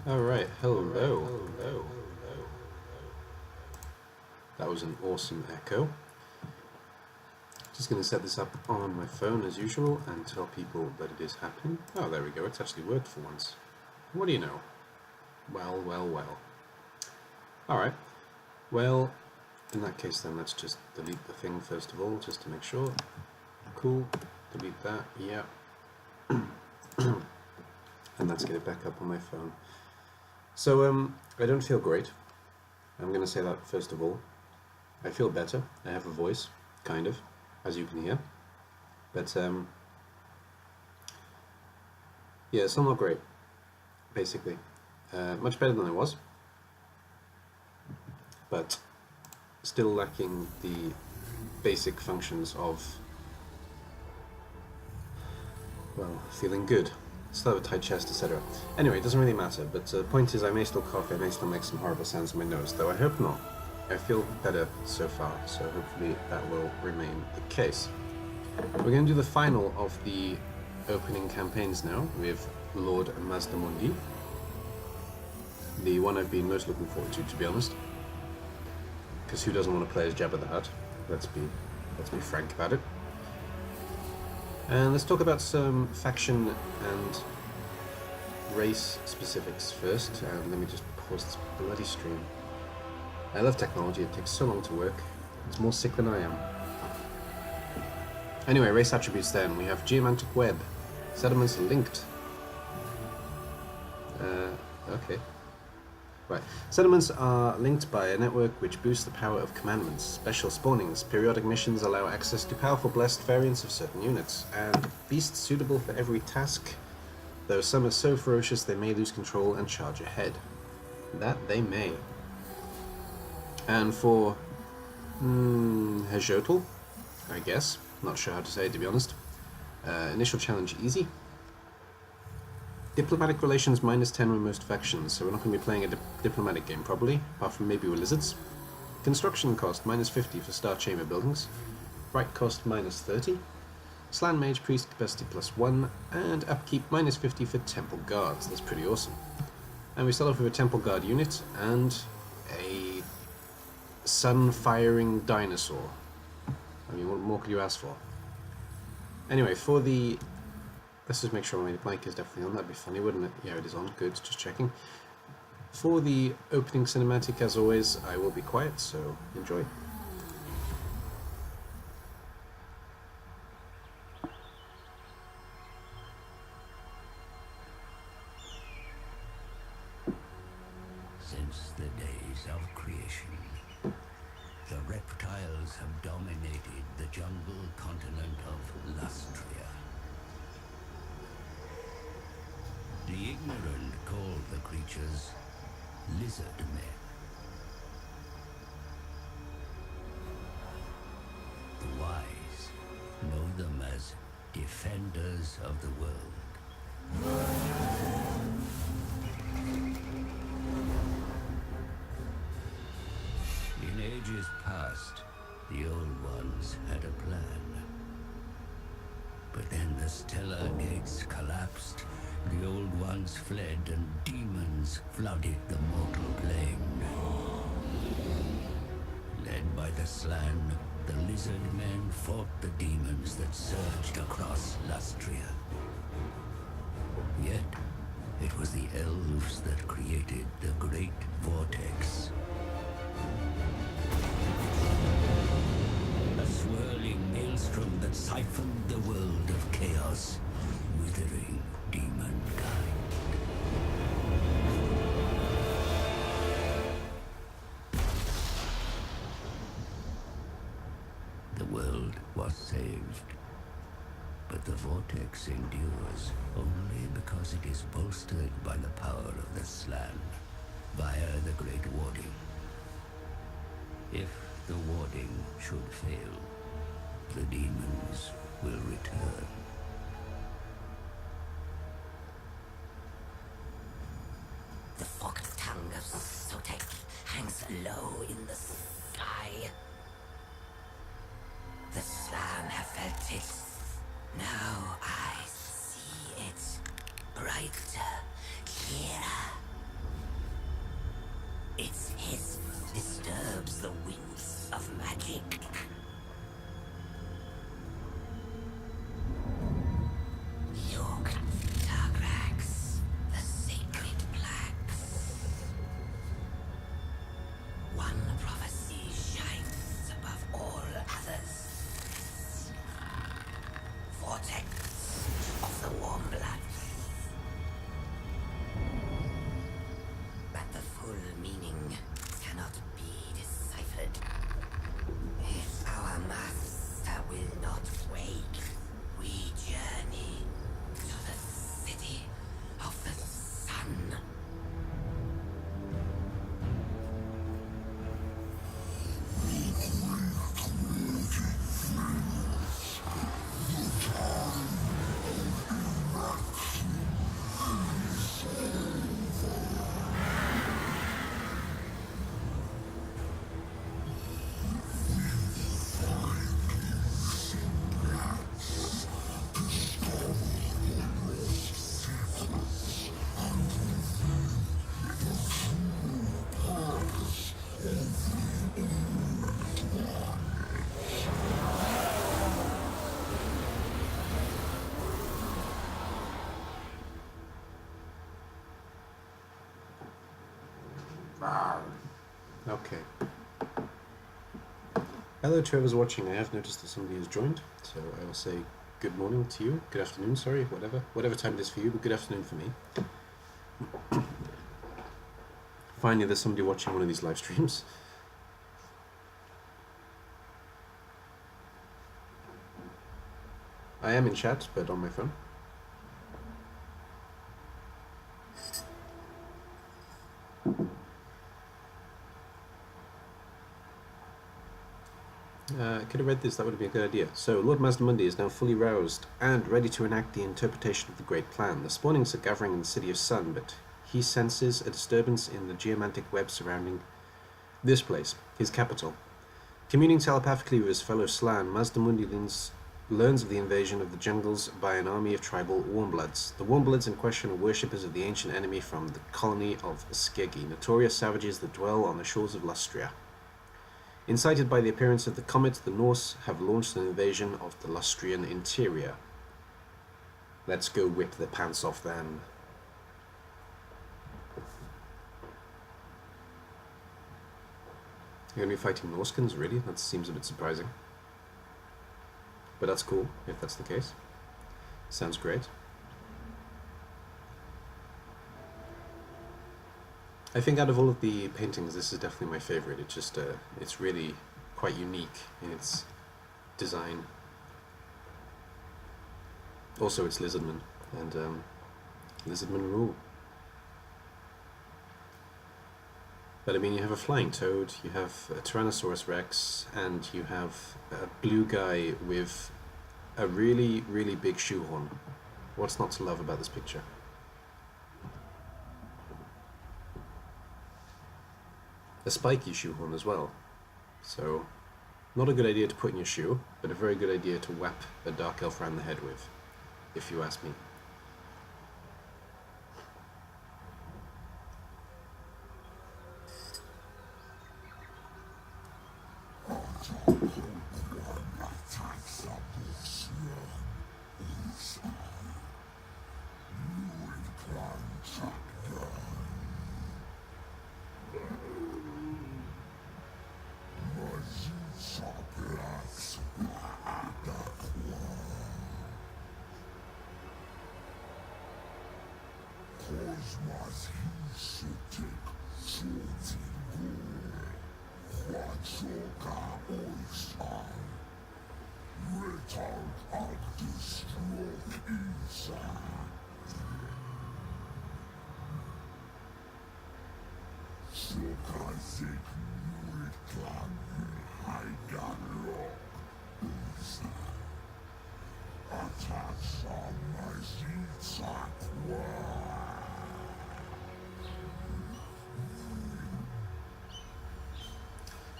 Alright, hello. That was an awesome echo. Just going to set this up on my phone as usual and tell people that it is happening. Oh, there we go, it's actually worked for once. What do you know? Well. Alright, well, in that case then let's just delete the thing first of all, just to make sure. Cool, delete that, yeah. And let's get it back up on my phone. So, I don't feel great. I'm going to say that first of all. I feel better. I have a voice, kind of, as you can hear. But, yeah, it's still not great, basically. Much better than I was. But still lacking the basic functions of, well, feeling good. Still have a tight chest, etc. Anyway, it doesn't really matter, but the point is I may still cough, I may still make some horrible sounds in my nose, though I hope not. I feel better so far, so hopefully that will remain the case. We're going to do the final of the opening campaigns now, with Lord Mazdemundi. The one I've been most looking forward to be honest. Because who doesn't want to play as Jabba the Hutt? Let's be frank about it. And let's talk about some faction and race specifics first. Let me just pause this bloody stream. I love technology, it takes so long to work. It's more sick than I am. Anyway, race attributes then. We have geomantic web. Settlements linked. Okay. Right. Settlements are linked by a network which boosts the power of commandments. Special spawnings. Periodic missions allow access to powerful blessed variants of certain units, and beasts suitable for every task, though some are so ferocious they may lose control and charge ahead. That they may. And for Hejotl, I guess. Not sure how to say it, to be honest. Initial challenge easy. Diplomatic relations -10 with most factions, so we're not going to be playing a diplomatic game probably, apart from maybe with lizards. Construction cost -50 for star chamber buildings. Right cost -30. Slan mage priest capacity +1, and upkeep -50 for temple guards. That's pretty awesome. And we start off with a temple guard unit and a sun-firing dinosaur. I mean, what more could you ask for? Anyway, for the... Let's just make sure my mic is definitely on. That'd be funny, wouldn't it? Yeah, it is on. Good, just checking. For the opening cinematic, as always, I will be quiet, so enjoy. Since the days of creation, the reptiles have dominated the jungle continent of Lustria. The ignorant call the creatures Lizardmen. The wise know them as defenders of the world. In ages past, the old ones had a plan. But then the stellar gates collapsed. The old ones fled and demons flooded the mortal plane. Led by the Slan, the Lizardmen fought the demons that surged across Lustria. Yet, it was the elves that created the Great Vortex. A swirling maelstrom that siphoned the world of chaos, withering demonkind. The world was saved, but the vortex endures only because it is bolstered by the power of the Slan, via the Great Warding. If the warding should fail, the demons will return. The forked tongue of Sotek hangs low in the sky. The Slan have felt it. Now I see it. Brighter, clearer, Okay. Hello to whoever's watching. I have noticed that somebody has joined, so I will say good morning to you. Good afternoon, sorry, whatever time it is for you, but good afternoon for me. Finally, there's somebody watching one of these live streams. I am in chat, but on my phone. I could have read this, that would have been a good idea. So, Lord Mazdemundi is now fully roused and ready to enact the interpretation of the Great Plan. The spawnings are gathering in the City of Sun, but he senses a disturbance in the geomantic web surrounding this place, his capital. Communing telepathically with his fellow Slan, Mazdemundi learns of the invasion of the jungles by an army of tribal warmbloods. The warmbloods in question are worshippers of the ancient enemy from the colony of Skegi, notorious savages that dwell on the shores of Lustria. Incited by the appearance of the comet, the Norse have launched an invasion of the Lustrian interior. Let's go whip the pants off them. You're going to be fighting Norskins, really? That seems a bit surprising. But that's cool, if that's the case. Sounds great. I think out of all of the paintings, this is definitely my favorite. It's just, it's really quite unique in its design. Also, it's Lizardmen, and Lizardmen rule. But I mean, you have a flying toad, you have a Tyrannosaurus Rex, and you have a blue guy with a really, really big shoehorn. What's not to love about this picture? A spiky shoehorn as well. So, not a good idea to put in your shoe, but a very good idea to whap a dark elf around the head with, if you ask me.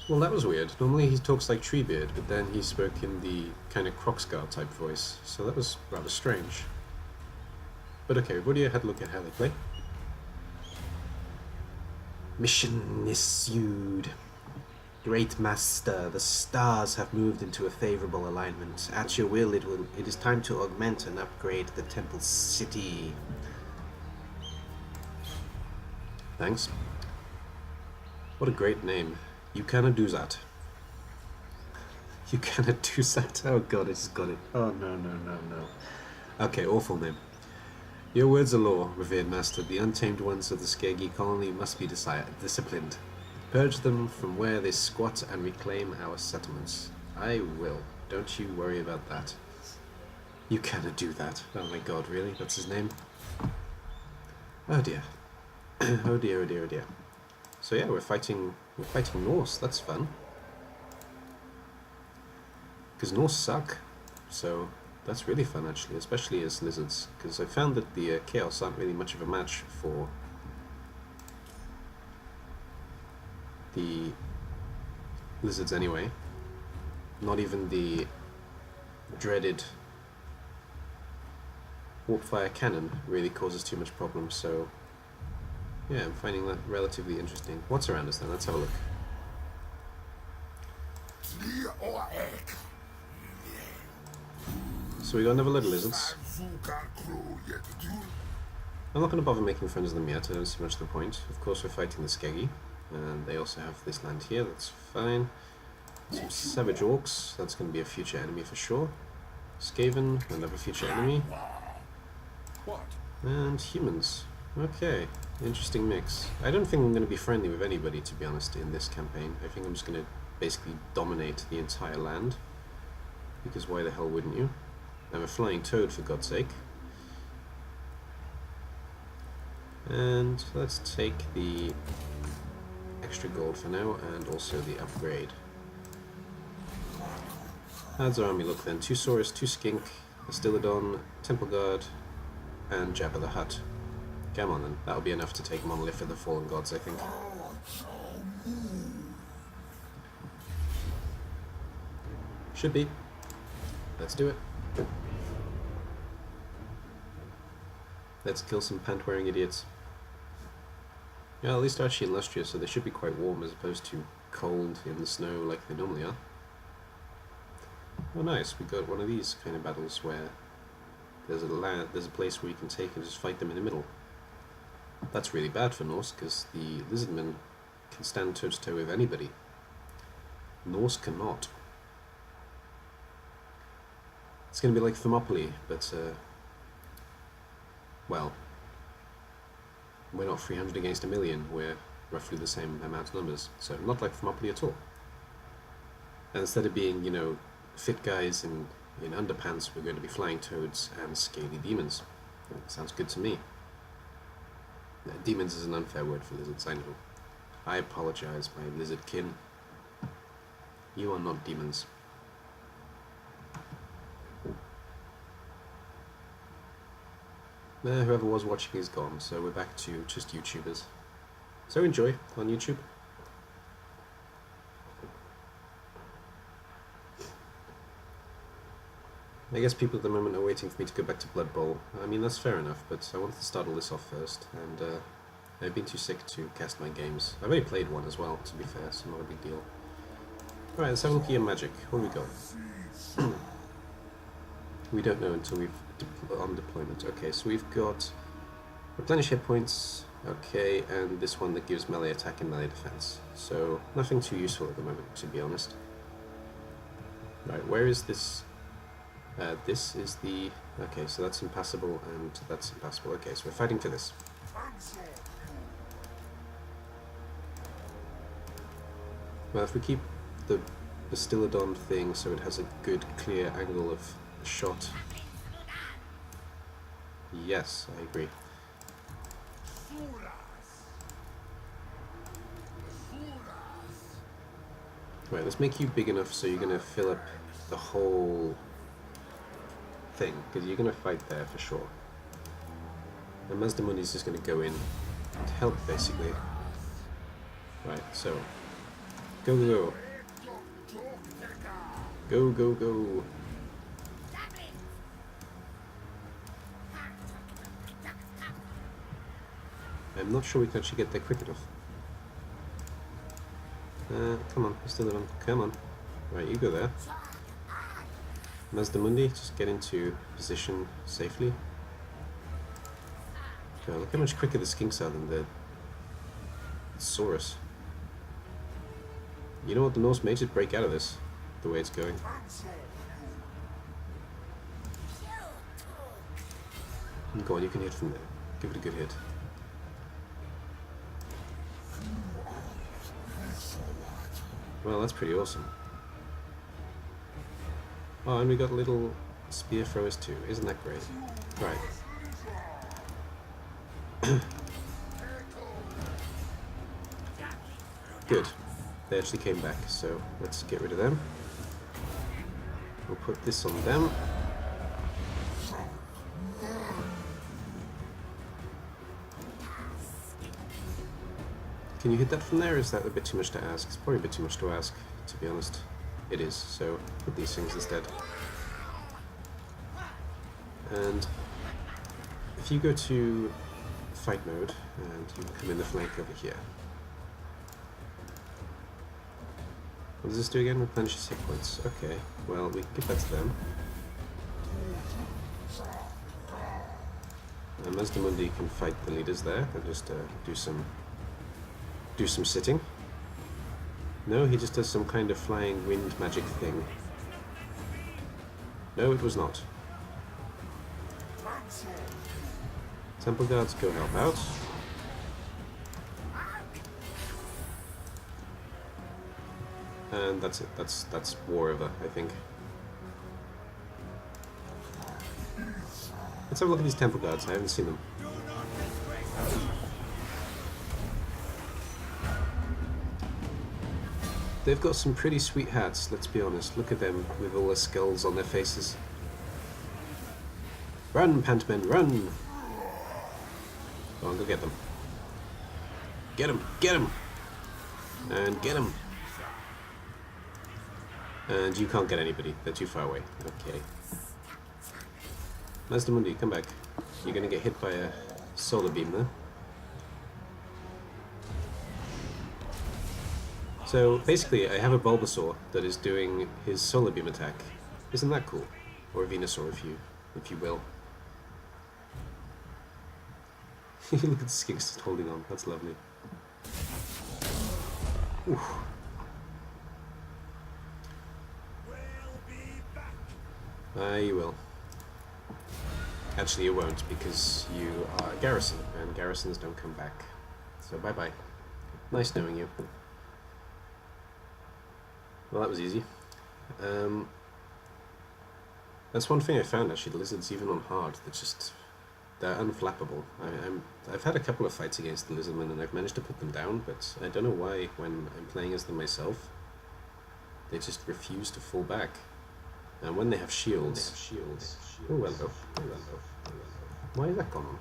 Well, that was weird. Normally he talks like Treebeard, but then he spoke in the kind of Crocscar type voice, so that was rather strange. But okay, everybody had a look at how they play. Mission issued. Great Master, the stars have moved into a favorable alignment. At your will, it is time to augment and upgrade the temple city. Thanks. What a great name. You cannot do that. You cannot do that. Oh god, I just got it. Oh no. Okay, awful name. Your words are law, revered master. The untamed ones of the Skegi colony must be disciplined. Purge them from where they squat and reclaim our settlements. I will. Don't you worry about that. You cannot do that. Oh my god, really? That's his name? Oh dear. Oh dear. So yeah, we're fighting Norse. That's fun. Because Norse suck. So that's really fun actually, especially as lizards. Because I found that the chaos aren't really much of a match for the lizards anyway. Not even the dreaded warp fire cannon really causes too much problem, so yeah, I'm finding that relatively interesting. What's around us then? Let's have a look. So we got another little lizards. I'm not going to bother making friends with them yet, I don't see much of the point. Of course we're fighting the Skegi. And they also have this land here, that's fine. Some savage orcs, that's going to be a future enemy for sure. Skaven, another future enemy. What? And humans. Okay, interesting mix. I don't think I'm going to be friendly with anybody, to be honest, in this campaign. I think I'm just going to basically dominate the entire land. Because why the hell wouldn't you? I'm a flying toad, for God's sake. And let's take the extra gold for now, and also the upgrade. How's our army look then? 2 Saurus, 2 Skink, a Stylodon, Temple Guard, and Jabba the Hutt. Come on then, that'll be enough to take Monolith of the Fallen Gods, I think. Should be. Let's do it. Let's kill some pant-wearing idiots. Yeah, at least they're actually illustrious, so they should be quite warm as opposed to cold in the snow like they normally are. Oh nice, we got one of these kind of battles where there's a place where you can take and just fight them in the middle. That's really bad for Norse, because the Lizardmen can stand toe-to-toe with anybody. Norse cannot. It's going to be like Thermopylae, but, well, we're not 300 against a million, we're roughly the same amount of numbers, so not like Thermopylae at all. And instead of being, you know, fit guys in underpants, we're going to be flying toads and scaly demons. Sounds good to me. Demons is an unfair word for lizards, I know. I apologize, my lizard kin. You are not demons. Whoever was watching is gone, so we're back to just YouTubers. So enjoy on YouTube. I guess people at the moment are waiting for me to go back to Blood Bowl. I mean, that's fair enough, but I wanted to start all this off first, and I've been too sick to cast my games. I've only played one as well, to be fair, so not a big deal. Alright, let's have a look at your magic. What do we got? We don't know until we've on deployment. Okay, so we've got replenish hit points, okay, and this one that gives melee attack and melee defense. So nothing too useful at the moment, to be honest. Right, where is this? This is the... Okay, so that's impassable and that's impassable. Okay, so we're fighting for this. Well, if we keep the Stylodon thing so it has a good, clear angle of shot. Yes, I agree. Right, let's make you big enough so you're going to fill up the whole thing, because you're going to fight there for sure. And mazdemundi is just going to go in to help, basically. Right, so go, go, go. Go, go, go. I'm not sure we can actually get there quick enough. Come on, still on. Come on. Right, you go there. mazdemundi, just get into position safely. God, look how much quicker the skinks are than the Saurus. You know what, the Norse may just break out of this, the way it's going. Go on, you can hit from there. Give it a good hit. Well, that's pretty awesome. Oh, and we got little spear throwers too. Isn't that great? Right. Good. They actually came back, so let's get rid of them. We'll put this on them. Can you hit that from there, or is that a bit too much to ask? It's probably a bit too much to ask, to be honest. It is, so put these things instead. And if you go to fight mode, and you come in the flank over here. What does this do again? Replenishes hit points. Okay, well, we can give that to them. And mazdemundi can fight the leaders there, and just do some do some sitting. No, he just does some kind of flying wind magic thing. No, it was not. Temple guards, go help out. And that's it. That's war over, I think. Let's have a look at these temple guards. I haven't seen them. They've got some pretty sweet hats, let's be honest. Look at them with all the skulls on their faces. Run, pantmen, run! Go on, go get them. Get him! Get him! And get him! And you can't get anybody. They're too far away. Okay. Mazdemundi, come back. You're gonna get hit by a solar beam there. So basically, I have a bulbasaur that is doing his solar beam attack. Isn't that cool? Or a Venusaur, if you will. Look at the Skinks just holding on. That's lovely. Oof. You will. Actually, you won't, because you are a garrison, and garrisons don't come back. So bye-bye. Nice knowing you. Well, that was easy. That's one thing I found, actually. The lizards, even on hard, they're unflappable. I've had a couple of fights against the lizardmen, and I've managed to put them down, but I don't know why, when I'm playing as them myself, they just refuse to fall back. And when they have shields... Oh, hello. Why is that gone on?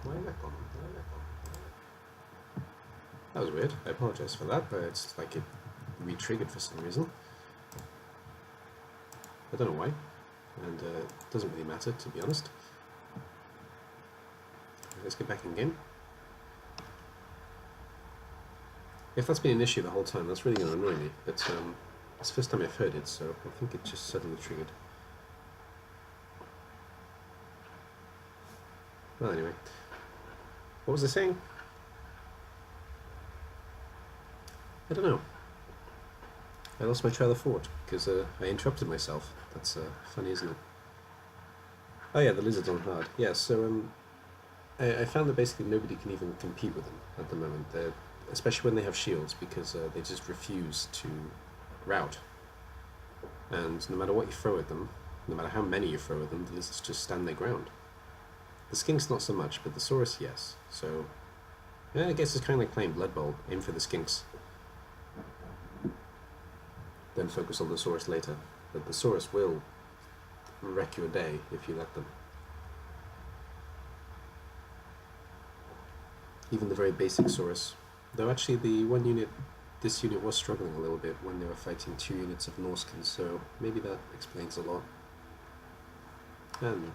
That was weird. I apologize for that, but it's like it re-triggered for some reason. I don't know why, and it doesn't really matter, to be honest. Let's get back in game. If that's been an issue the whole time, that's really going to annoy me, but it's the first time I've heard it, so I think it just suddenly triggered. Well, anyway. What was I saying? I don't know. I lost my trail of thought, because I interrupted myself. That's funny, isn't it? Oh yeah, the lizards on hard. Yeah, so I found that basically nobody can even compete with them at the moment. Especially when they have shields, because they just refuse to rout. And no matter what you throw at them, no matter how many you throw at them, the lizards just stand their ground. The skinks not so much, but the saurus, yes. So, yeah, I guess it's kind of like playing Blood Bowl. Aim for the skinks. Then focus on the saurus later. But the saurus will wreck your day if you let them. Even the very basic saurus. Though actually this unit was struggling a little bit when they were fighting 2 units of Norsemen, so maybe that explains a lot. And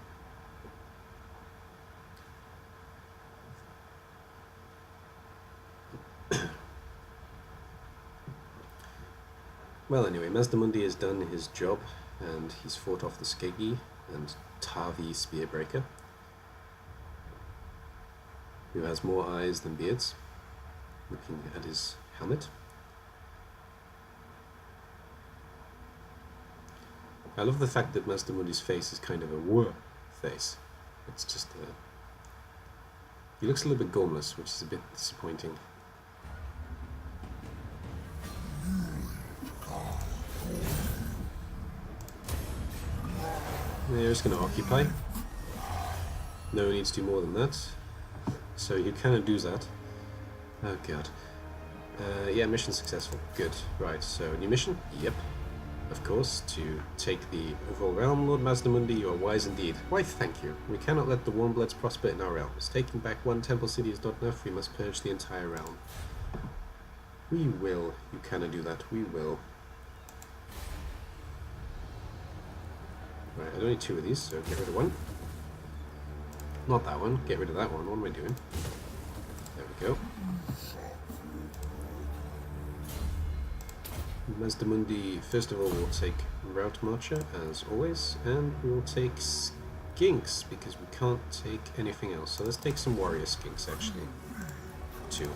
well, anyway, Mazdemundi has done his job, and he's fought off the Skegi and Tavi Spearbreaker, who has more eyes than beards, looking at his helmet. I love the fact that Mazdemundi's face is kind of a "wuh" face. It's just he looks a little bit gormless, which is a bit disappointing. They're just going to occupy. No need to do more than that. So you kind do that. Oh god. Yeah, mission successful. Good. Right, so new mission? Yep. Of course, to take the overall realm, Lord Mazdemundi, you are wise indeed. Why, thank you. We cannot let the Warmbloods prosper in our realms. Taking back one temple city is not enough, we must purge the entire realm. We will. You cannot do that. We will. Right, I don't need 2 of these, so get rid of 1. Not that one. Get rid of that one. What am I doing? There we go. Mazdemundi, first of all, will take Route Marcher, as always, and we will take Skinks, because we can't take anything else. So let's take some Warrior Skinks, actually. 2.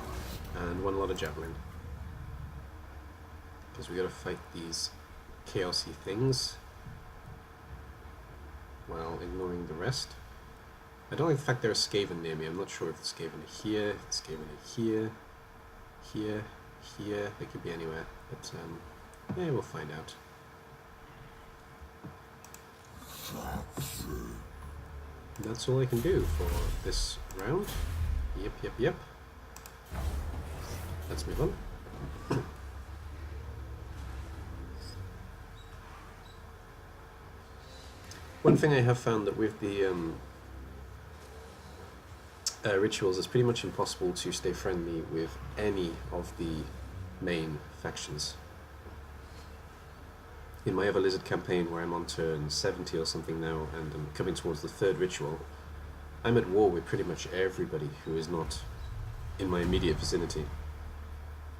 And 1 lot of Javelin. because we gotta fight these chaosy things while ignoring the rest. I don't like the fact there are Skaven near me. I'm not sure if the Skaven are here, the Skaven are here, here, they could be anywhere, but yeah, we'll find out. That's all I can do for this round. Yep. Let's move on. One thing I have found that with the rituals, it's pretty much impossible to stay friendly with any of the main factions. In my other Lizard campaign, where I'm on turn 70 or something now, and I'm coming towards the third ritual, I'm at war with pretty much everybody who is not in my immediate vicinity.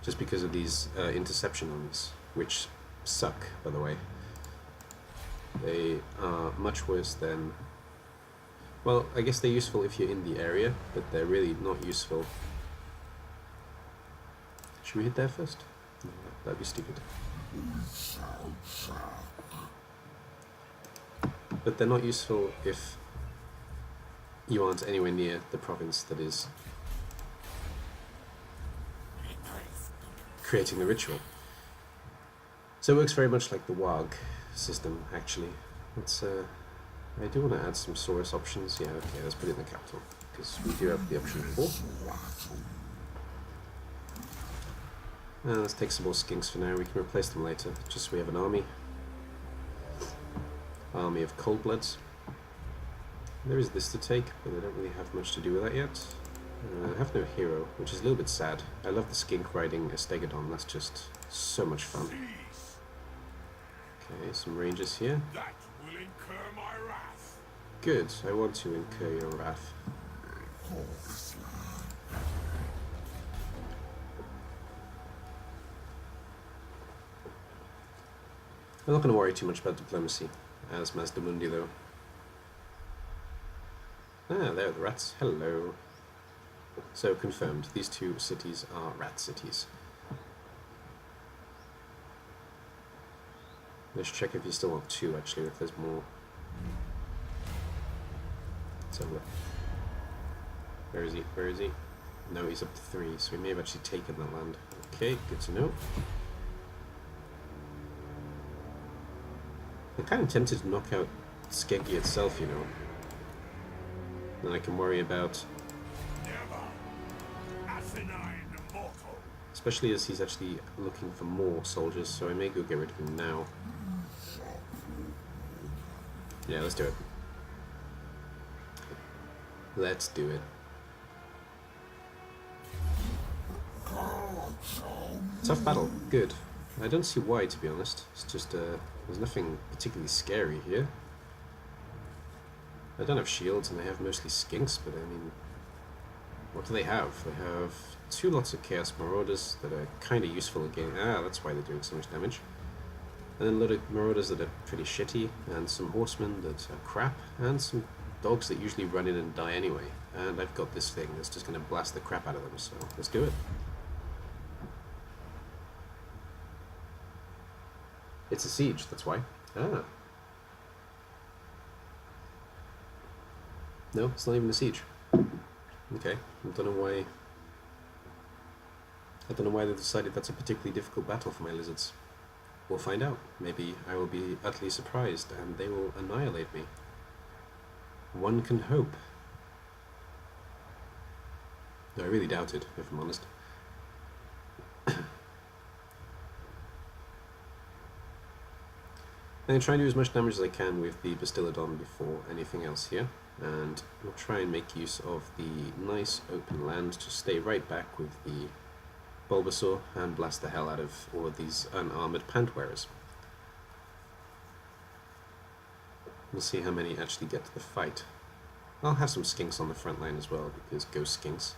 Just because of these interception armies, which suck, by the way. They are much worse than... Well, I guess they're useful if you're in the area, but they're really not useful. Should we hit there first? No, that'd be stupid. But they're not useful if you aren't anywhere near the province that is creating the ritual. So it works very much like the WAG system, actually. Let's, I do want to add some Saurus options. Yeah, okay, let's put it in the capital, because we do have the option 4. Let's take some more skinks for now. We can replace them later, just so we have an army. Army of cold bloods. There is this to take, but I don't really have much to do with that yet. I have no hero, which is a little bit sad. I love the skink riding a Stegodon. That's just so much fun. Okay, some rangers here. That will incur my wrath. Good, I want to incur your wrath. I'm not going to worry too much about diplomacy as mazdemundi, though. Ah, there are the rats. Hello. So, confirmed. These two cities are rat cities. Let's check if you still want 2, actually, if there's more. Let's have a look. Where is he? Where is he? No, he's up to 3, so we may have actually taken that land. Okay, good to know. I'm kind of tempted to knock out Skenky itself, you know. Then I can worry about... Especially as he's actually looking for more soldiers, so I may go get rid of him now. Yeah, let's do it. Let's do it. Tough battle. Good. I don't see why, to be honest. It's just, there's nothing particularly scary here. I don't have shields, and I have mostly skinks, but I mean... What do they have? They have 2 lots of Chaos Marauders that are kind of useful again. Ah, that's why they're doing so much damage. And then a lot of Marauders that are pretty shitty, and some Horsemen that are crap, and some dogs that usually run in and die anyway. And I've got this thing that's just going to blast the crap out of them, so let's do it. It's a siege, that's why. Ah. No, it's not even a siege. Okay, I don't know why they decided that's a particularly difficult battle for my lizards. We'll find out. Maybe I will be utterly surprised and they will annihilate me. One can hope. No, I really doubt it, if I'm honest. I'm going to try and do as much damage as I can with the Bastillodon before anything else here. And we'll try and make use of the nice open land to stay right back with the bulbasaur and blast the hell out of all of these unarmored pant wearers. We'll see how many actually get to the fight. I'll have some skinks on the front line as well, because go skinks.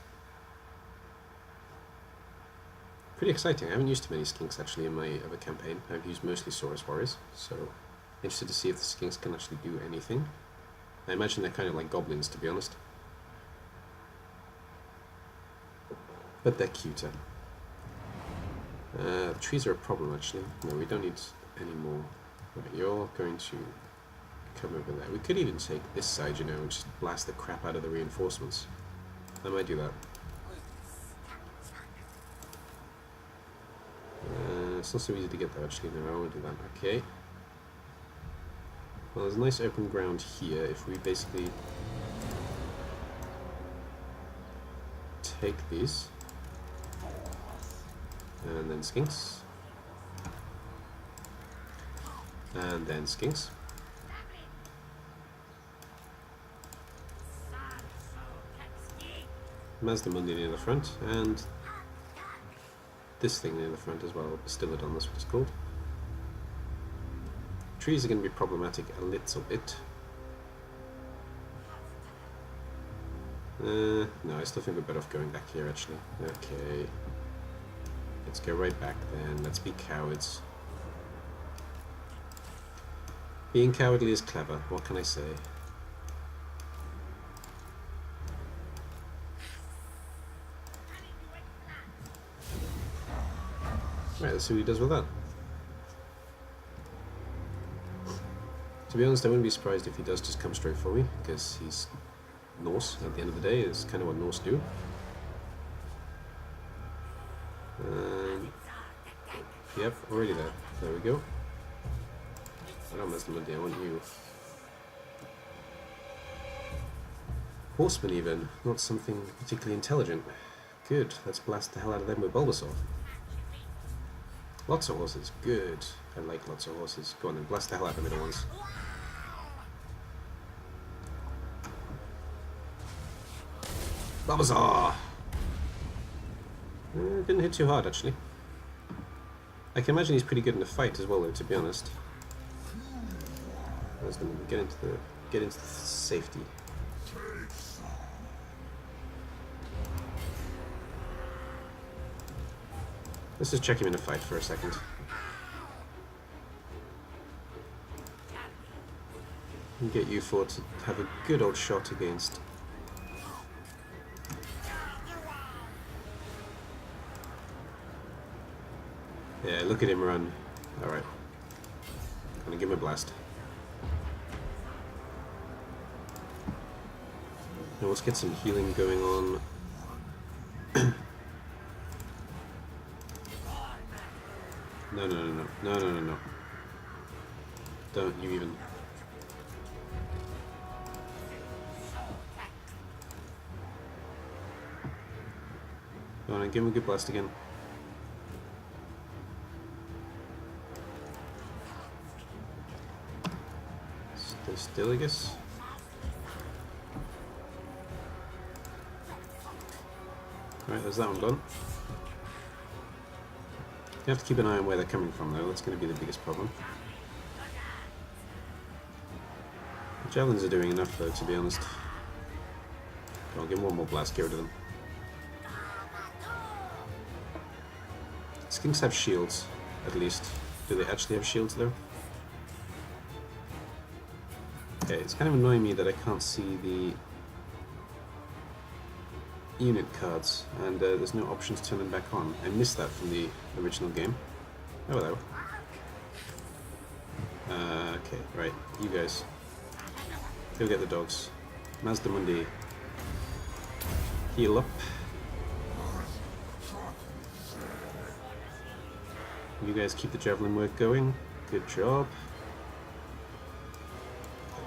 Pretty exciting. I haven't used too many skinks actually in my other campaign. I've used mostly Saurus warriors, so interested to see if the skinks can actually do anything. I imagine they're kind of like goblins, to be honest. But they're cuter. Trees are a problem, actually. No, we don't need any more. Right, you're going to come over there. We could even take this side, you know, and just blast the crap out of the reinforcements. I might do that. It's not so easy to get there, actually. No, I won't do that. Okay. Well, there's a nice open ground here. If we basically take these, and then skinks, and then skinks. Mazdemundi near the front, and this thing near the front as well. Bastillodon, that's what it's called. Trees are going to be problematic a little bit. No, I still think we're better off going back here, actually. Okay. Let's go right back then. Let's be cowards. Being cowardly is clever, what can I say? Right, let's see what he does with that. To be honest, I wouldn't be surprised if he does just come straight for me, because he's Norse at the end of the day, is kind of what Norse do. Yep, already there. There we go. I don't mess them with you, I want you. Horsemen even, not something particularly intelligent. Good, let's blast the hell out of them with bulbasaur. Lots of horses, good. I like lots of horses. Go on then, blast the hell out of the middle ones. Bulbasaur! Didn't hit too hard, actually. I can imagine he's pretty good in a fight as well, though, to be honest. Let's get into the safety. Let's just check him in a fight for a second. And get you four to have a good old shot against. Yeah, look at him run. Alright. Gonna give him a blast. Now let's get some healing going on. No. Don't you even. Go on and give him a good blast again. Stay still, I guess. Right, there's that one gone. You have to keep an eye on where they're coming from, though. That's going to be the biggest problem. The javelins are doing enough, though, to be honest. I'll give them one more blast, get rid of them. Skinks have shields, at least. Do they actually have shields, though? Okay, it's kind of annoying me that I can't see the unit cards, and there's no options to turn them back on. I missed that from the original game. Oh, hello. Okay, right, you guys. Go get the dogs. mazdemundi. Heal up. You guys keep the javelin work going. Good job.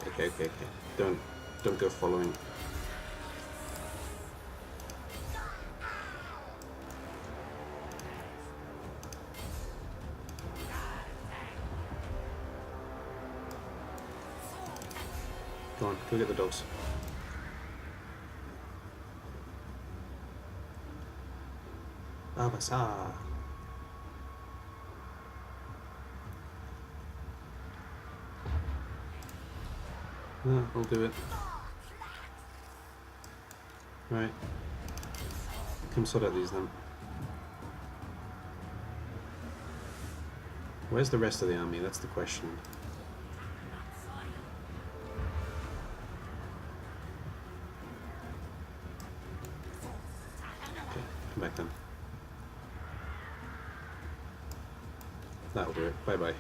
Okay. Don't go following. Go on, go get the dogs. Bulbasaur. Yeah, I'll do it. Right. Come sort out these then. Where's the rest of the army? That's the question. Okay, come back then. That'll do it. Bye bye.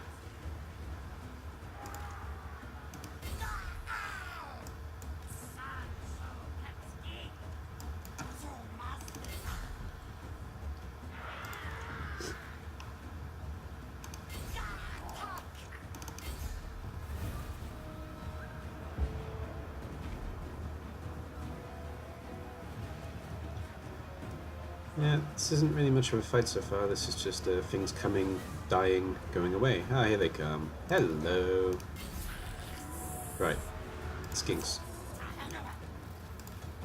Yeah, this isn't really much of a fight so far. This is just things coming, dying, going away. Ah, here they come. Hello. Right. Skinks.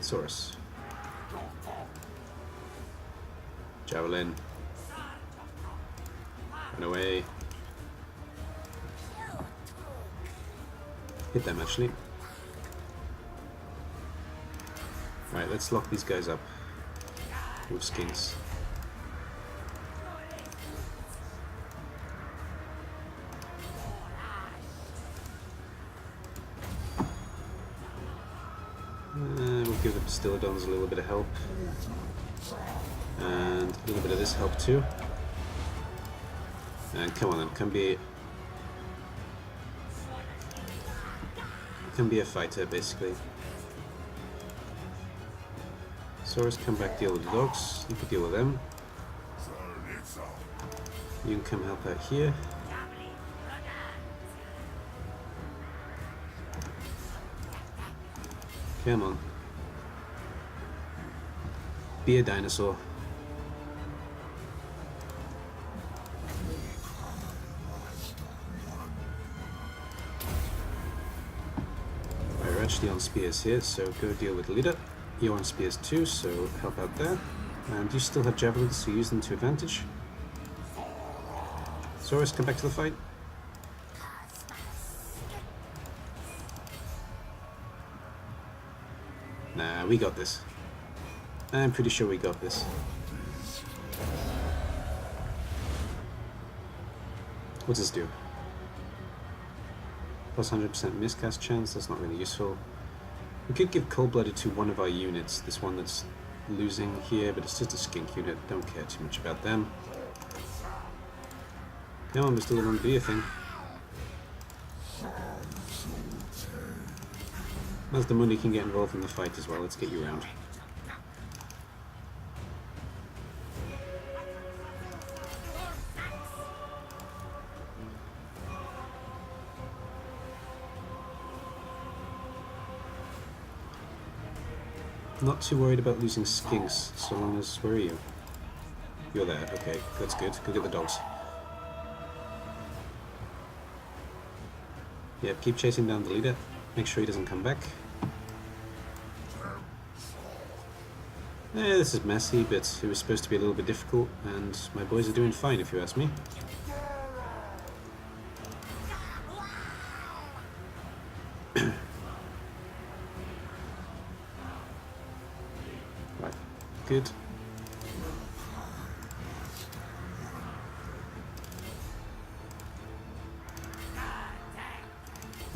Saurus. Javelin. Run away. Hit them, actually. Right, let's lock these guys up. With skinks. We'll give the Pistillodons a little bit of help. And a little bit of this help too. And come on then, come be a fighter basically. Saurus, come back, deal with the dogs. You can deal with them. You can come help out here. Come on. Be a dinosaur. Right, we're actually on spears here, so go deal with the leader. You're on spears too, so help out there. And you still have javelins, so use them to advantage. Saurus, come back to the fight. Nah, we got this. I'm pretty sure we got this. What's this do? Plus 100% miscast chance, that's not really useful. We could give Cold-Blooded to one of our units, this one that's losing here, but it's just a skink unit, don't care too much about them. Come on, Mr. Little, do your thing. Mazdemundi can get involved in the fight as well, let's get you around. Not too worried about losing skinks, so long as... Where are you? You're there, okay, that's good. Go get the dogs. Yep, keep chasing down the leader. Make sure he doesn't come back. This is messy, but it was supposed to be a little bit difficult, and my boys are doing fine, if you ask me. Right, good.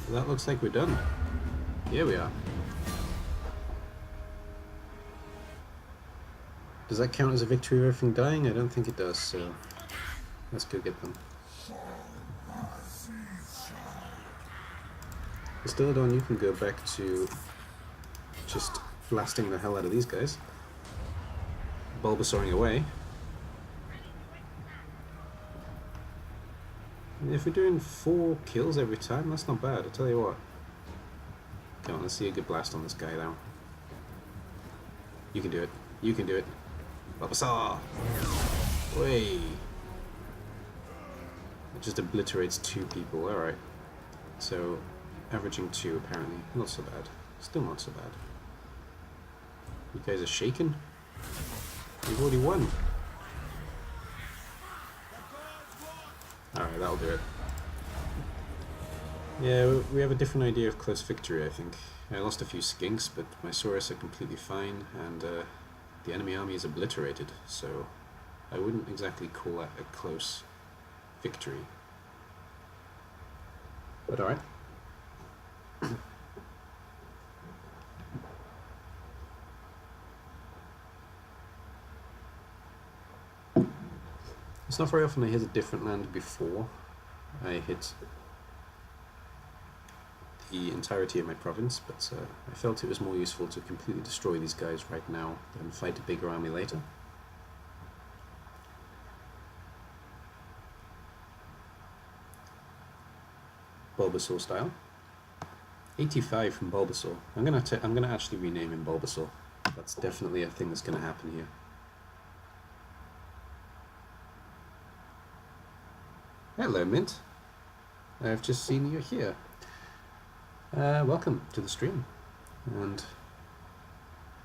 Well, that looks like we're done. Yeah, we are. Does that count as a victory of everything dying? I don't think it does, so let's go get them. Pistillodon, you can go back to just blasting the hell out of these guys. Bulbasauring away. If we're doing 4 kills every time, that's not bad, I'll tell you what. Come on, let's see a good blast on this guy now. You can do it. You can do it. Bulbasaur! Way! It just obliterates 2 people, alright. So, averaging 2 apparently. Not so bad. Still not so bad. You guys are shaken? We've already won. Alright, that'll do it. Yeah, we have a different idea of close victory, I think. I lost a few skinks, but my Saurus are completely fine, and the enemy army is obliterated, so I wouldn't exactly call that a close victory. But alright. It's not very often I hit a different land before I hit the entirety of my province, but I felt it was more useful to completely destroy these guys right now than fight a bigger army later. Bulbasaur style. 85 from Bulbasaur. I'm gonna actually rename him Bulbasaur. That's definitely a thing that's gonna happen here. Hello, Mint. I've just seen you here. Welcome to the stream, and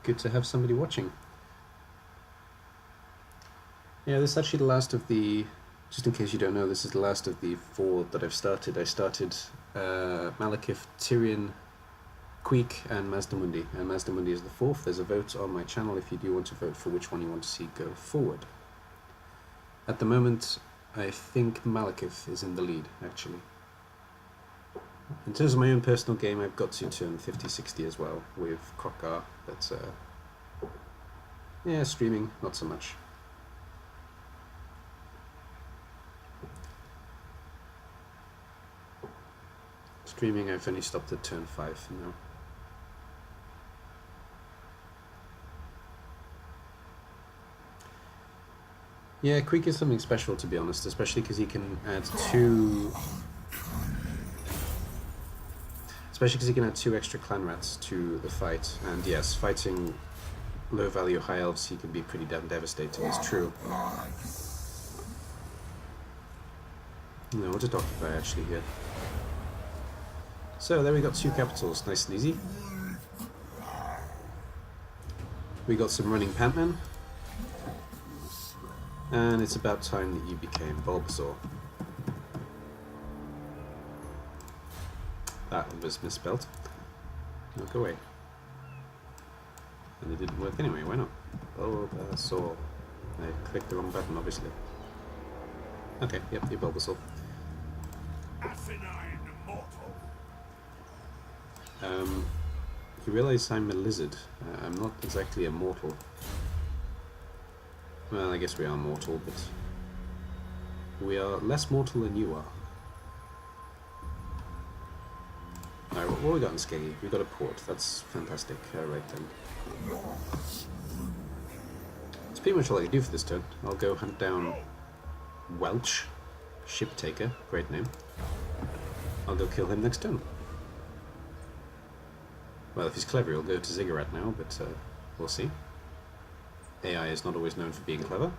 good to have somebody watching. Yeah, this is actually the last of the, just in case you don't know, this is the last of the 4 that I've started. I started Malekith, Tyrion, Queek, and mazdemundi. And mazdemundi is the 4th. There's a vote on my channel if you do want to vote for which one you want to see go forward. At the moment, I think Malekith is in the lead, actually. In terms of my own personal game, I've got to turn 50-60 as well with Krokar, but yeah, streaming, not so much. Streaming, I've only stopped at turn 5 for now. Yeah, Queek is something special, to be honest, especially because he can add 2... Especially because he can add 2 extra clan rats to the fight, and yes, fighting low value high elves, he can be pretty damn devastating, it's true. No, we'll just occupy actually here. So there we got 2 capitals, nice and easy. We got some running pantmen, and it's about time that you became Bulbasaur. That was misspelled. No, go away. And it didn't work anyway, why not? Bulbasaur. I clicked the wrong button, obviously. Okay, yep, you're Bulbasaur. Asinine mortal. You realise I'm a lizard. I'm not exactly a mortal. Well, I guess we are mortal, but we are less mortal than you are. Alright, what have we got in Skeggy? We got a port. That's fantastic. Alright then. That's pretty much all I can do for this turn. I'll go hunt down Welch, Ship Taker, great name. I'll go kill him next turn. Well, if he's clever, he'll go to Ziggurat now, but we'll see. AI is not always known for being clever.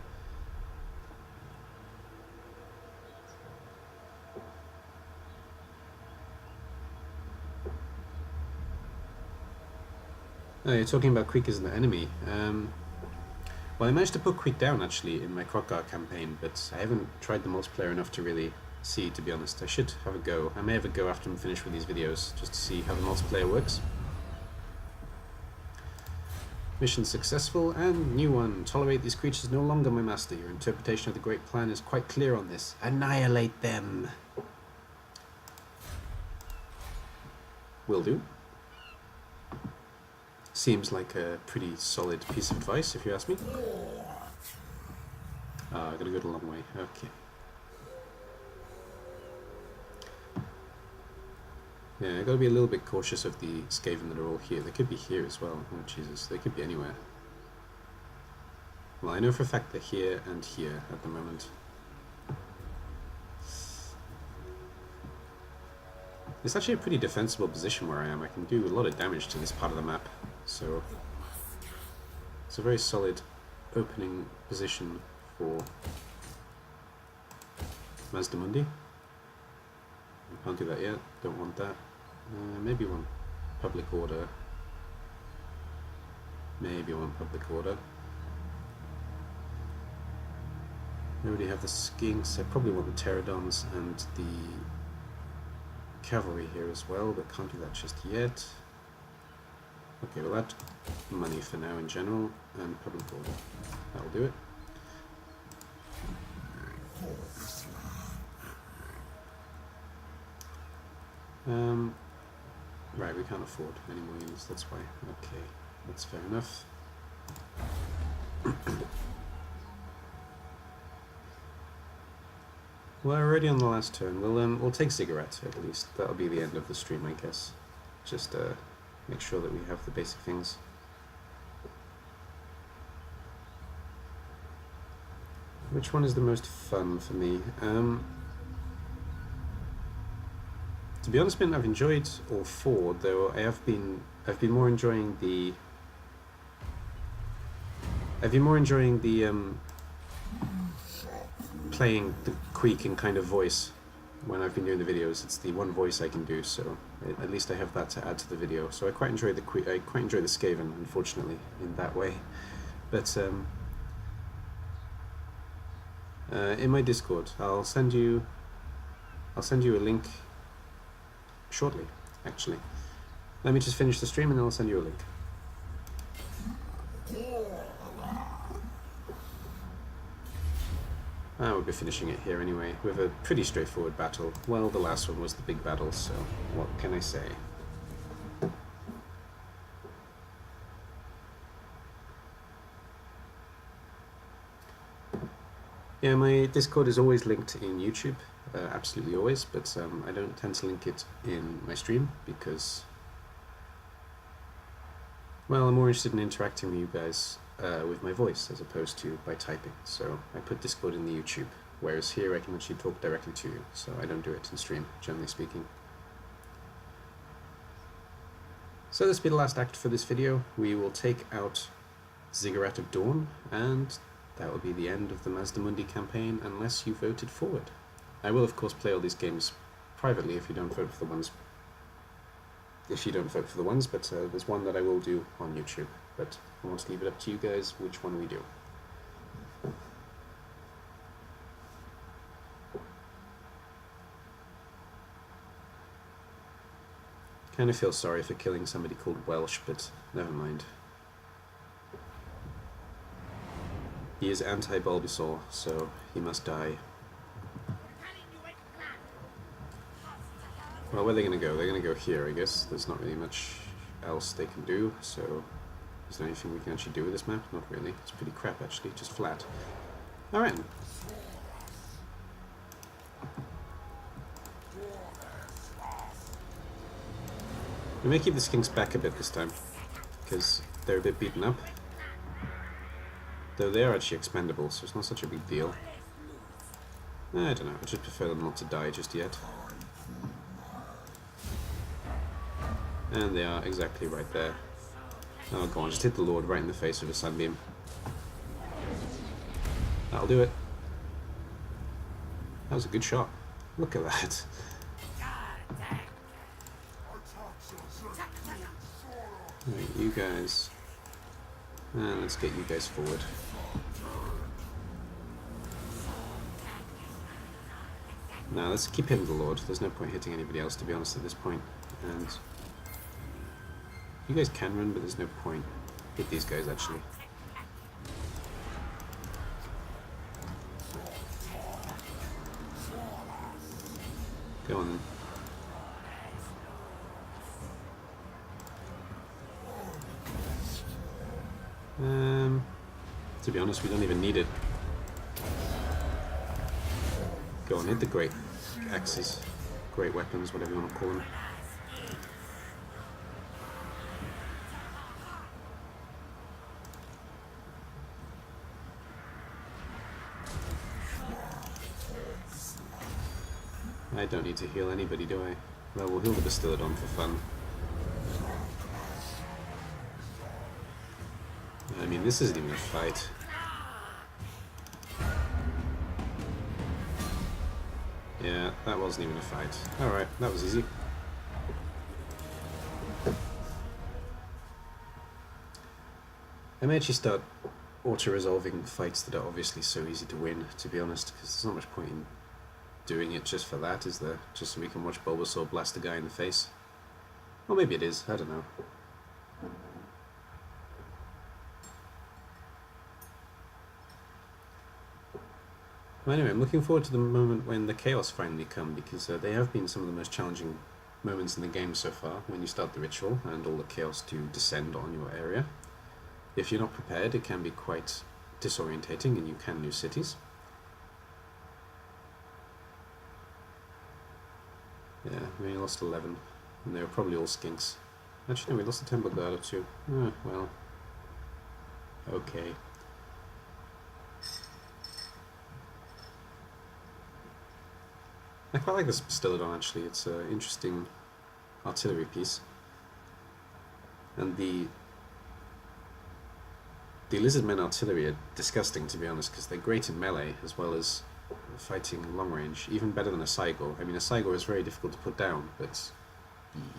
Oh, you're talking about Queek as an enemy. Well, I managed to put Queek down, actually, in my Krokar campaign, but I haven't tried the multiplayer enough to really see, to be honest. I should have a go. I may have a go after I'm finished with these videos, just to see how the multiplayer works. Mission successful, and new one. Tolerate these creatures no longer, my master. Your interpretation of the Great Plan is quite clear on this. Annihilate them! Will do. Seems like a pretty solid piece of advice, if you ask me. I gotta go the long way. Okay. Yeah, I gotta be a little bit cautious of the Skaven that are all here. They could be here as well. Oh, Jesus. They could be anywhere. Well, I know for a fact they're here and here at the moment. It's actually a pretty defensible position where I am. I can do a lot of damage to this part of the map. So it's a very solid opening position for mazdemundi. Can't do that yet, don't want that. Maybe one public order. Maybe one public order. I already have the skinks. I probably want the pterodons and the cavalry here as well, but can't do that just yet. Okay, we'll add money for now in general, and public order. That'll do it. Right, we can't afford any more units, that's why. Okay, that's fair enough. Well, we're already on the last turn. We'll take Ziggurat at least. That'll be the end of the stream, I guess. Just make sure that we have the basic things. Which one is the most fun for me? To be honest, I've enjoyed all four, though I've been more enjoying the playing the creaking kind of voice when I've been doing the videos. It's the one voice I can do, so at least I have that to add to the video. So I quite enjoy the Skaven, unfortunately, in that way. But in my Discord, I'll send you a link shortly. Actually, let me just finish the stream and then I'll send you a link. We'll be finishing it here anyway, with a pretty straightforward battle. Well, the last one was the big battle, so what can I say? Yeah, my Discord is always linked in YouTube, absolutely always, but I don't tend to link it in my stream because, well, I'm more interested in interacting with you guys with my voice as opposed to by typing. So I put Discord in the YouTube, whereas here I can actually talk directly to you, so I don't do it in stream, generally speaking. So this will be the last act for this video. We will take out Ziggurat of Dawn, and that will be the end of the Mazdemundi campaign, unless you voted forward. I will, of course, play all these games privately if you don't vote for the ones. But there's one that I will do on YouTube. But I want to leave it up to you guys which one we do. Kind of feel sorry for killing somebody called Welsh, but never mind. He is anti-Bulbasaur, so he must die. Well, where are they going to go? They're going to go here, I guess. There's not really much else they can do, so... Is there anything we can actually do with this map? Not really. It's pretty crap, actually. Just flat. Alright. We may keep the skinks back a bit this time, because they're a bit beaten up. Though they are actually expendable, so it's not such a big deal. I don't know. I just prefer them not to die just yet. And they are exactly right there. Oh, go on, just hit the Lord right in the face with a sunbeam. That'll do it. That was a good shot. Look at that. Right, you guys. And let's get you guys forward. Now, let's keep hitting the Lord. There's no point hitting anybody else, to be honest, at this point. And you guys can run, but there's no point. Hit these guys, actually. Go on, then. To be honest, we don't even need it. Go on, hit the great axes. Great weapons, whatever you want to call them. I don't need to heal anybody, do I? Well, we'll heal the Bastillodon for fun. I mean, this isn't even a fight. Yeah, that wasn't even a fight. Alright, that was easy. I may actually start auto-resolving fights that are obviously so easy to win, to be honest, because there's not much point in doing it just for that, is there? Just so we can watch Bulbasaur blast a guy in the face. Or maybe it is, I don't know. Well, anyway, I'm looking forward to the moment when the Chaos finally come, because they have been some of the most challenging moments in the game so far, when you start the ritual and all the Chaos to descend on your area. If you're not prepared, it can be quite disorientating and you can lose cities. Yeah, we lost 11. And they were probably all skinks. Actually, no, we lost a temple guard or two. Well. Okay. I quite like this Bastillodon, actually. It's an interesting artillery piece. And the Lizardmen artillery are disgusting, to be honest, because they're great in melee as well as fighting long range, even better than a Cygor. I mean, a Cygor is very difficult to put down, but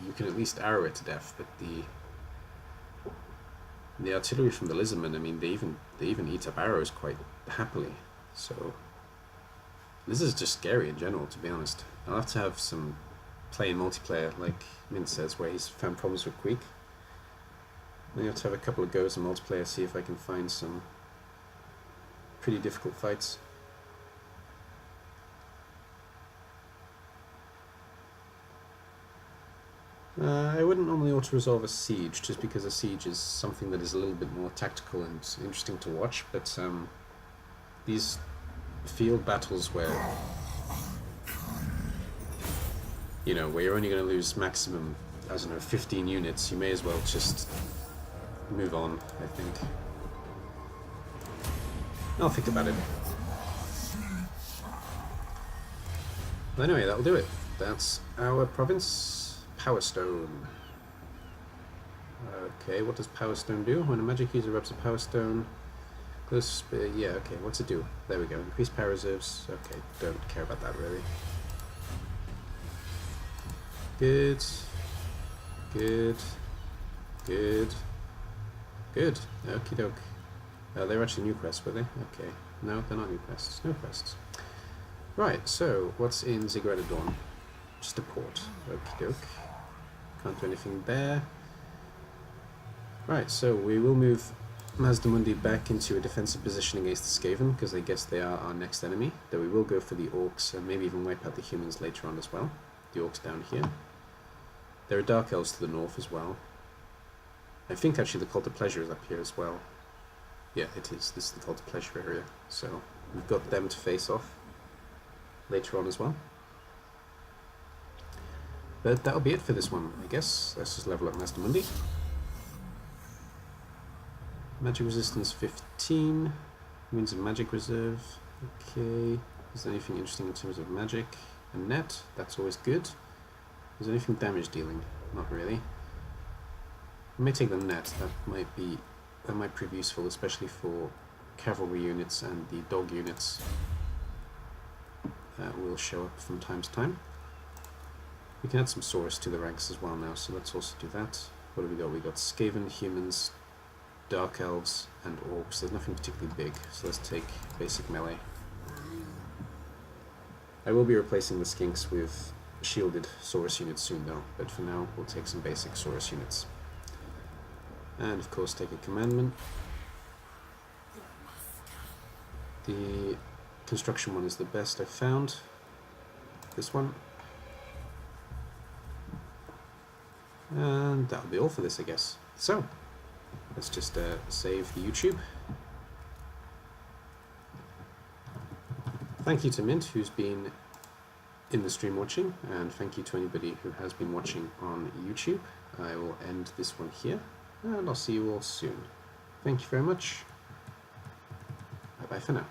you can at least arrow it to death. But the artillery from the Lizardmen, I mean, they even eat up arrows quite happily. So this is just scary in general, to be honest. I'll have to have some play in multiplayer, like Min says, where he's found problems with Queek. I have to have a couple of goes in multiplayer, see if I can find some pretty difficult fights. I wouldn't normally auto-resolve a siege, just because a siege is something that is a little bit more tactical and interesting to watch, but these field battles where, you know, where you're only going to lose maximum, I don't know, 15 units, you may as well just move on, I think. I'll think about it. But anyway, that'll do it. That's our province. Power Stone. Okay, what does Power Stone do? When a magic user rubs a Power Stone, close, yeah, okay, what's it do? There we go. Increase power reserves. Okay, don't care about that really. Good. Good. Good. Good. Okie doke. They were actually new quests, were they? Okay. No, they're not new quests. No quests. Right, so what's in Ziggurat at Dawn? Just a port. Okie doke. Can't do anything there. Right, so we will move Mazdemundi back into a defensive position against the Skaven, because I guess they are our next enemy. Though we will go for the orcs and maybe even wipe out the humans later on as well. The orcs down here. There are Dark Elves to the north as well. I think actually the Cult of Pleasure is up here as well. Yeah, it is. This is the Cult of Pleasure area. So we've got them to face off later on as well. But that'll be it for this one, I guess. Let's just level up Mazdemundi. Magic resistance 15. Means of magic reserve. Okay. Is there anything interesting in terms of magic? A net. That's always good. Is there anything damage dealing? Not really. I may take the net. That might prove useful, especially for cavalry units and the dog units that will show up from time to time. We can add some Saurus to the ranks as well now, so let's also do that. What have we got? We got Skaven, humans, Dark Elves, and Orcs. There's nothing particularly big, so let's take basic melee. I will be replacing the Skinks with shielded Saurus units soon though, but for now we'll take some basic Saurus units. And of course take a commandment. The construction one is the best I've found. This one. And that'll be all for this, I guess. So, let's just save the YouTube. Thank you to Mint, who's been in the stream watching, and thank you to anybody who has been watching on YouTube. I will end this one here, and I'll see you all soon. Thank you very much. Bye bye for now.